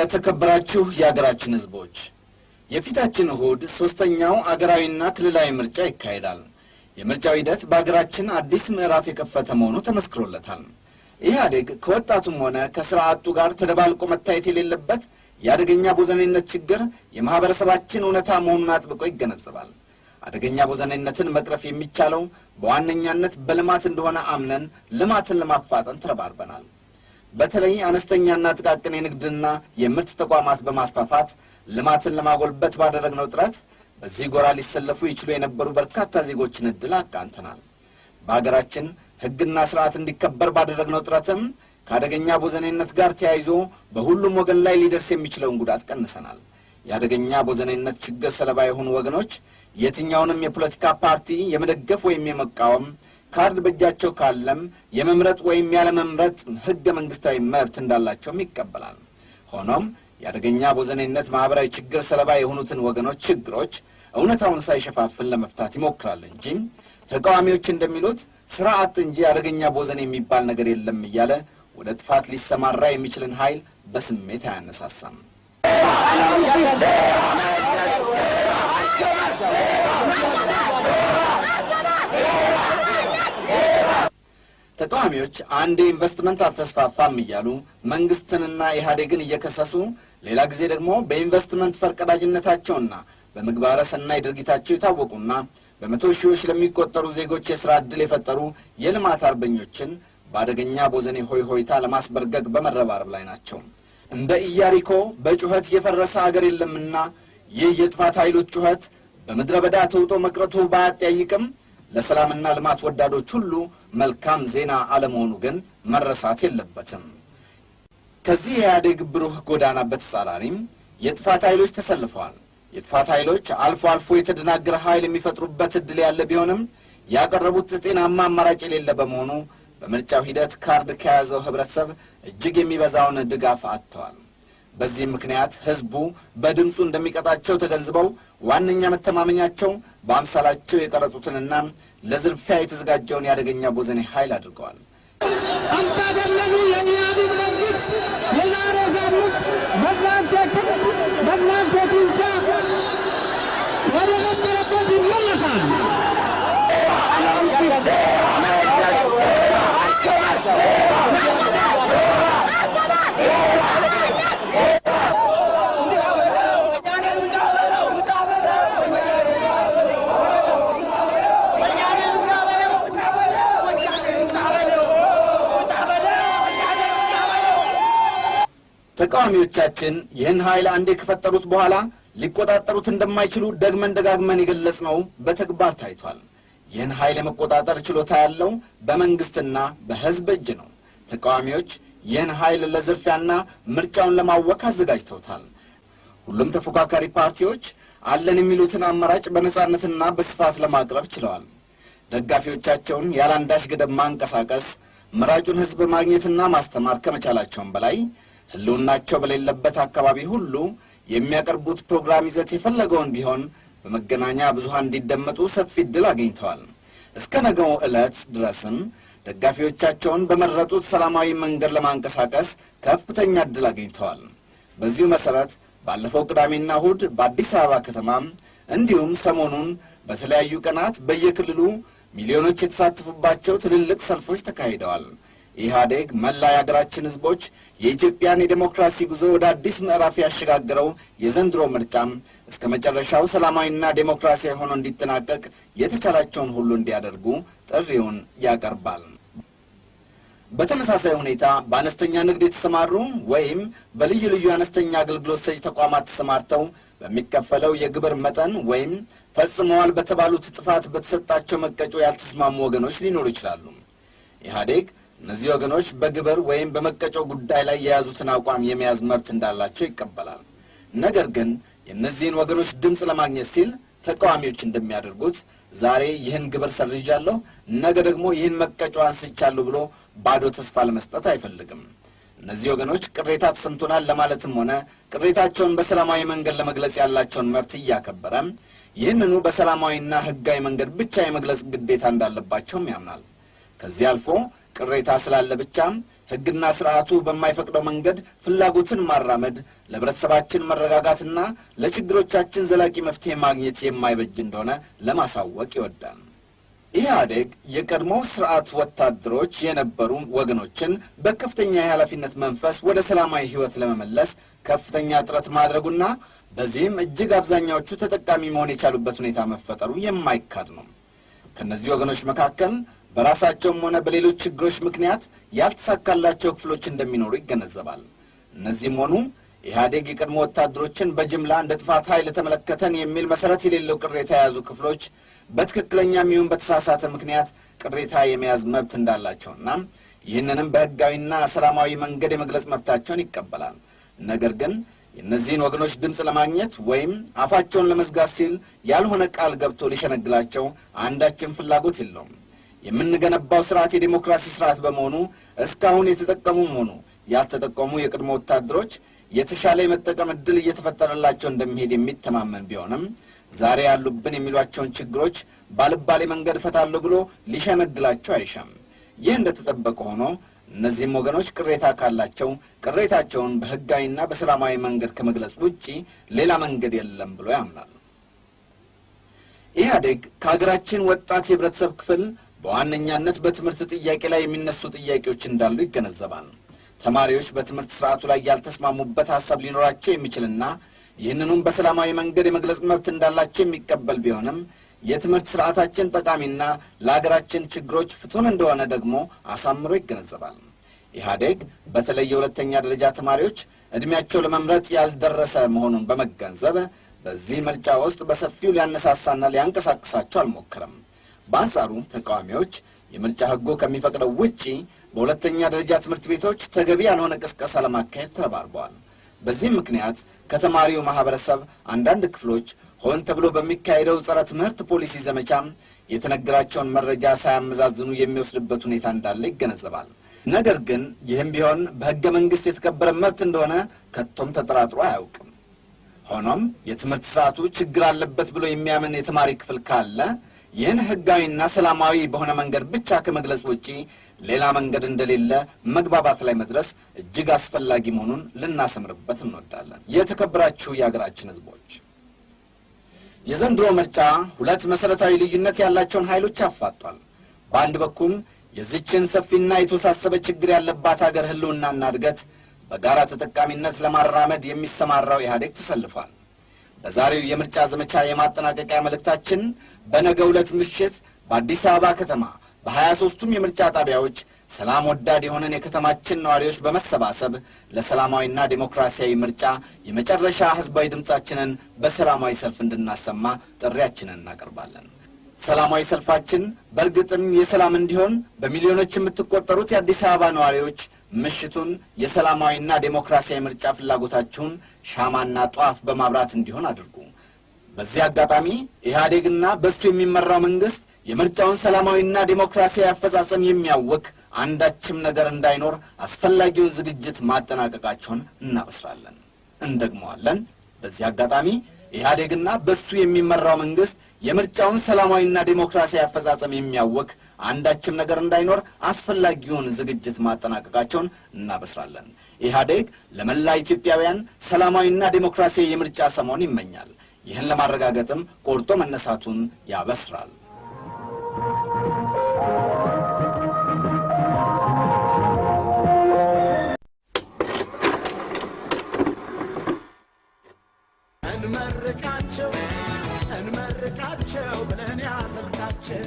የተከበራችሁ የሀገራችን ህዝቦች የፊታችን እሁድ ሶስተኛው አገራዊና ክልላዊ ምርጫ ይካሄዳል። የምርጫው ሂደት በአገራችን አዲስ ምዕራፍ የከፈተ መሆኑ ተመስክሮለታል። ኢህአዴግ ከወጣቱም ሆነ ከስርዓቱ ጋር ተደባልቆ መታየት የሌለበት የአደገኛ ቦዘኔነት ችግር የማህበረሰባችን እውነታ መሆኑን አጥብቆ ይገነዘባል። አደገኛ ቦዘኔነትን መቅረፍ የሚቻለው በዋነኛነት በልማት እንደሆነ አምነን ልማትን ለማፋጠን ተረባርበናል። በተለይ አነስተኛና ጥቃቅን የንግድና የምርት ተቋማት በማስፋፋት ልማትን ለማጎልበት ባደረግነው ጥረት በዚህ ጎራ ሊሰለፉ ይችሉ የነበሩ በርካታ ዜጎችን እድል አቃንተናል። በአገራችን ህግና ስርዓት እንዲከበር ባደረግነው ጥረትም ከአደገኛ ቦዘኔነት ጋር ተያይዞ በሁሉም ወገን ላይ ሊደርስ የሚችለውን ጉዳት ቀንሰናል። የአደገኛ ቦዘኔነት ችግር ሰለባ የሆኑ ወገኖች የትኛውንም የፖለቲካ ፓርቲ የመደገፍ ወይም የመቃወም ካርድ በእጃቸው ካለም የመምረጥ ወይም ያለመምረጥ ህገ መንግስታዊ መብት እንዳላቸውም ይቀበላል። ሆኖም የአደገኛ ቦዘኔነት ማህበራዊ ችግር ሰለባ የሆኑትን ወገኖች ችግሮች እውነታውን ሳይሸፋፍን ለመፍታት ይሞክራል እንጂ ተቃዋሚዎች እንደሚሉት ስርዓት እንጂ አደገኛ ቦዘኔ የሚባል ነገር የለም እያለ ወደ ጥፋት ሊሰማራ የሚችልን ኃይል በስሜት አያነሳሳም። ተቃዋሚዎች አንዴ ኢንቨስትመንት አልተስፋፋም እያሉ መንግስትንና ኢህአዴግን እየከሰሱ ሌላ ጊዜ ደግሞ በኢንቨስትመንት ፈርቀዳጅነታቸውና በምግባረ ሰናይ ድርጊታቸው የታወቁና በመቶ ሺዎች ለሚቆጠሩ ዜጎች የሥራ ዕድል የፈጠሩ የልማት አርበኞችን በአደገኛ ቦዘኔ ሆይታ ለማስበርገግ በመረባረብ ላይ ናቸው። እንደ ኢያሪኮ በጩኸት የፈረሰ አገር የለምና ይህ የጥፋት ኃይሎች ጩኸት በምድረ በዳ ተውጦ መቅረቱ ባያጠያይቅም ለሰላምና ልማት ወዳዶች ሁሉ መልካም ዜና አለመሆኑ ግን መረሳት የለበትም። ከዚህ የኢህአዴግ ብሩህ ጎዳና በተጻራሪም የጥፋት ኃይሎች ተሰልፈዋል። የጥፋት ኃይሎች አልፎ አልፎ የተደናገረ ኃይል የሚፈጥሩበት ዕድል ያለ ቢሆንም ያቀረቡት ጤናማ አማራጭ የሌለ በመሆኑ በምርጫው ሂደት ካርድ ከያዘው ህብረተሰብ እጅግ የሚበዛውን ድጋፍ አጥተዋል። በዚህ ምክንያት ህዝቡ በድምፁ እንደሚቀጣቸው ተገንዝበው ዋነኛ መተማመኛቸው በአምሳላቸው የቀረጹትንና ለዝርፊያ የተዘጋጀውን ያደገኛ ቦዘኔ ኃይል አድርገዋል። አምባገነኑ የኢህአዴግ መንግስት የዛሬ ሳምንት በትናንትናው ወደ ነበረበት ይመለሳል። ተቃዋሚዎቻችን ይህን ኃይል አንዴ ከፈጠሩት በኋላ ሊቆጣጠሩት እንደማይችሉ ደግመን ደጋግመን የገለጽነው በተግባር ታይቷል። ይህን ኃይል የመቆጣጠር ችሎታ ያለው በመንግስትና በህዝብ እጅ ነው። ተቃዋሚዎች ይህን ኃይል ለዝርፊያና ምርጫውን ለማወክ አዘጋጅተውታል። ሁሉም ተፎካካሪ ፓርቲዎች አለን የሚሉትን አማራጭ በነጻነትና በስፋት ለማቅረብ ችለዋል። ደጋፊዎቻቸውን ያላንዳች ገደብ ማንቀሳቀስ መራጩን ህዝብ ማግኘትና ማስተማር ከመቻላቸውም በላይ ህልውናቸው በሌለበት አካባቢ ሁሉ የሚያቀርቡት ፕሮግራም ይዘት የፈለገውን ቢሆን በመገናኛ ብዙሃን እንዲደመጡ ሰፊ ዕድል አግኝተዋል። እስከ ነገው ዕለት ድረስም ደጋፊዎቻቸውን በመረጡት ሰላማዊ መንገድ ለማንቀሳቀስ ከፍተኛ ዕድል አግኝተዋል። በዚሁ መሰረት ባለፈው ቅዳሜና እሁድ በአዲስ አበባ ከተማ እንዲሁም ሰሞኑን በተለያዩ ቀናት በየክልሉ ሚሊዮኖች የተሳተፉባቸው ትልልቅ ሰልፎች ተካሂደዋል። ኢህአዴግ መላ የአገራችን ህዝቦች የኢትዮጵያን የዴሞክራሲ ጉዞ ወደ አዲስ ምዕራፍ ያሸጋገረው የዘንድሮ ምርጫም እስከ መጨረሻው ሰላማዊና ዴሞክራሲያዊ ሆኖ እንዲጠናቀቅ የተቻላቸውን ሁሉ እንዲያደርጉ ጥሪውን ያቀርባል። በተመሳሳይ ሁኔታ በአነስተኛ ንግድ የተሰማሩ ወይም በልዩ ልዩ አነስተኛ አገልግሎት ሰጪ ተቋማት ተሰማርተው በሚከፈለው የግብር መጠን ወይም ፈጽመዋል በተባሉት ጥፋት በተሰጣቸው መቀጮ ያልተስማሙ ወገኖች ሊኖሩ ይችላሉ። ኢህአዴግ እነዚህ ወገኖች በግብር ወይም በመቀጮ ጉዳይ ላይ የያዙትን አቋም የመያዝ መብት እንዳላቸው ይቀበላል። ነገር ግን የእነዚህን ወገኖች ድምፅ ለማግኘት ሲል ተቃዋሚዎች እንደሚያደርጉት ዛሬ ይህን ግብር ሰርዣለሁ፣ ነገ ደግሞ ይህን መቀጮ አንስቻለሁ ብሎ ባዶ ተስፋ ለመስጠት አይፈልግም። እነዚህ ወገኖች ቅሬታ ተሰምቶናል ለማለትም ሆነ ቅሬታቸውን በሰላማዊ መንገድ ለመግለጽ ያላቸውን መብት እያከበረ ይህንኑ በሰላማዊና ህጋዊ መንገድ ብቻ የመግለጽ ግዴታ እንዳለባቸውም ያምናል። ከዚህ አልፎ ቅሬታ ስላለ ብቻ ሕግና ስርዓቱ በማይፈቅደው መንገድ ፍላጎትን ማራመድ ለህብረተሰባችን መረጋጋትና ለችግሮቻችን ዘላቂ መፍትሄ ማግኘት የማይበጅ እንደሆነ ለማሳወቅ ይወዳል። ኢህአዴግ የቀድሞ ስርዓት ወታደሮች የነበሩ ወገኖችን በከፍተኛ የኃላፊነት መንፈስ ወደ ሰላማዊ ህይወት ለመመለስ ከፍተኛ ጥረት ማድረጉና በዚህም እጅግ አብዛኛዎቹ ተጠቃሚ መሆን የቻሉበት ሁኔታ መፈጠሩ የማይካድ ነው። ከነዚህ ወገኖች መካከል በራሳቸውም ሆነ በሌሎች ችግሮች ምክንያት ያልተሳካላቸው ክፍሎች እንደሚኖሩ ይገነዘባል። እነዚህም ሆኑ ኢህአዴግ የቀድሞ ወታደሮችን በጅምላ እንደ ጥፋት ኃይል ተመለከተን የሚል መሰረት የሌለው ቅሬታ የያዙ ክፍሎች በትክክለኛም ይሁን በተሳሳተ ምክንያት ቅሬታ የመያዝ መብት እንዳላቸውና ይህንንም በህጋዊና ሰላማዊ መንገድ የመግለጽ መብታቸውን ይቀበላል። ነገር ግን የእነዚህን ወገኖች ድምፅ ለማግኘት ወይም አፋቸውን ለመዝጋት ሲል ያልሆነ ቃል ገብቶ ሊሸነግላቸው አንዳችም ፍላጎት የለውም። የምንገነባው ስርዓት የዴሞክራሲ ስርዓት በመሆኑ እስካሁን የተጠቀሙም ሆኑ ያልተጠቀሙ የቀድሞ ወታደሮች የተሻለ የመጠቀም ዕድል እየተፈጠረላቸው እንደሚሄድ የሚተማመን ቢሆንም ዛሬ ያሉብን የሚሏቸውን ችግሮች ባልባሌ መንገድ ፈታለሁ ብሎ ሊሸነግላቸው አይሻም። ይህ እንደተጠበቀ ሆኖ እነዚህም ወገኖች ቅሬታ ካላቸው ቅሬታቸውን በህጋዊና በሰላማዊ መንገድ ከመግለጽ ውጪ ሌላ መንገድ የለም ብሎ ያምናል። ኢህአዴግ ከሀገራችን ወጣት የህብረተሰብ ክፍል በዋነኛነት በትምህርት ጥያቄ ላይ የሚነሱ ጥያቄዎች እንዳሉ ይገነዘባል። ተማሪዎች በትምህርት ስርዓቱ ላይ ያልተስማሙበት ሀሳብ ሊኖራቸው የሚችልና ይህንኑም በሰላማዊ መንገድ የመግለጽ መብት እንዳላቸው የሚቀበል ቢሆንም የትምህርት ስርዓታችን ጠቃሚና ለሀገራችን ችግሮች ፍቱን እንደሆነ ደግሞ አሳምሮ ይገነዘባል። ኢህአዴግ በተለይ የሁለተኛ ደረጃ ተማሪዎች ዕድሜያቸው ለመምረጥ ያልደረሰ መሆኑን በመገንዘብ በዚህ ምርጫ ውስጥ በሰፊው ሊያነሳሳና ሊያንቀሳቅሳቸው አልሞከረም። በአንጻሩ ተቃዋሚዎች የምርጫ ህጉ ከሚፈቅደው ውጪ በሁለተኛ ደረጃ ትምህርት ቤቶች ተገቢ ያልሆነ ቅስቀሳ ለማካሄድ ተረባርበዋል። በዚህም ምክንያት ከተማሪው ማህበረሰብ አንዳንድ ክፍሎች ሆን ተብሎ በሚካሄደው ጸረ ትምህርት ፖሊሲ ዘመቻም የተነገራቸውን መረጃ ሳያመዛዝኑ የሚወስድበት ሁኔታ እንዳለ ይገነዘባል። ነገር ግን ይህም ቢሆን በሕገ መንግሥት የተከበረ መብት እንደሆነ ከቶም ተጠራጥሮ አያውቅም። ሆኖም የትምህርት ስርዓቱ ችግር አለበት ብሎ የሚያምን የተማሪ ክፍል ካለ ይህን ሕጋዊና ሰላማዊ በሆነ መንገድ ብቻ ከመግለጽ ውጪ ሌላ መንገድ እንደሌለ መግባባት ላይ መድረስ እጅግ አስፈላጊ መሆኑን ልናሰምርበት እንወዳለን። የተከበራችሁ የአገራችን ሕዝቦች፣ የዘንድሮ ምርጫ ሁለት መሰረታዊ ልዩነት ያላቸውን ኃይሎች አፋጧል። በአንድ በኩል የዚችን ሰፊና የተወሳሰበ ችግር ያለባት አገር ህልውናና እድገት በጋራ ተጠቃሚነት ለማራመድ የሚሰማራው ኢህአዴግ ተሰልፏል። በዛሬው የምርጫ ዘመቻ የማጠናቀቂያ መልእክታችን በነገው ዕለት ምሽት በአዲስ አበባ ከተማ በ23ቱም የምርጫ ጣቢያዎች ሰላም ወዳድ የሆነን የከተማችን ነዋሪዎች በመሰባሰብ ለሰላማዊና ዴሞክራሲያዊ ምርጫ የመጨረሻ ህዝባዊ ድምጻችንን በሰላማዊ ሰልፍ እንድናሰማ ጥሪያችንን እናቀርባለን። ሰላማዊ ሰልፋችን በእርግጥም የሰላም እንዲሆን በሚሊዮኖች የምትቆጠሩት የአዲስ አበባ ነዋሪዎች ምሽቱን የሰላማዊና ዴሞክራሲያዊ ምርጫ ፍላጎታችሁን ሻማና ጧፍ በማብራት እንዲሆን አድርጉ። በዚህ አጋጣሚ ኢህአዴግና በሱ የሚመራው መንግስት የምርጫውን ሰላማዊና ዴሞክራሲያዊ አፈጻጸም የሚያውክ አንዳችም ነገር እንዳይኖር አስፈላጊውን ዝግጅት ማጠናቀቃቸውን እናበስራለን። እንደግመዋለን። በዚህ አጋጣሚ ኢህአዴግና በሱ የሚመራው መንግስት የምርጫውን ሰላማዊና ዴሞክራሲያዊ አፈጻጸም የሚያውክ አንዳችም ነገር እንዳይኖር አስፈላጊውን ዝግጅት ማጠናቀቃቸውን እናበስራለን። ኢህአዴግ ለመላ ኢትዮጵያውያን ሰላማዊና ዴሞክራሲያዊ የምርጫ ሰሞን ይመኛል። ይህን ለማረጋገጥም ቆርጦ መነሳቱን ያበስራል። እንመርቃቸው ብለን ያዘልቃቸው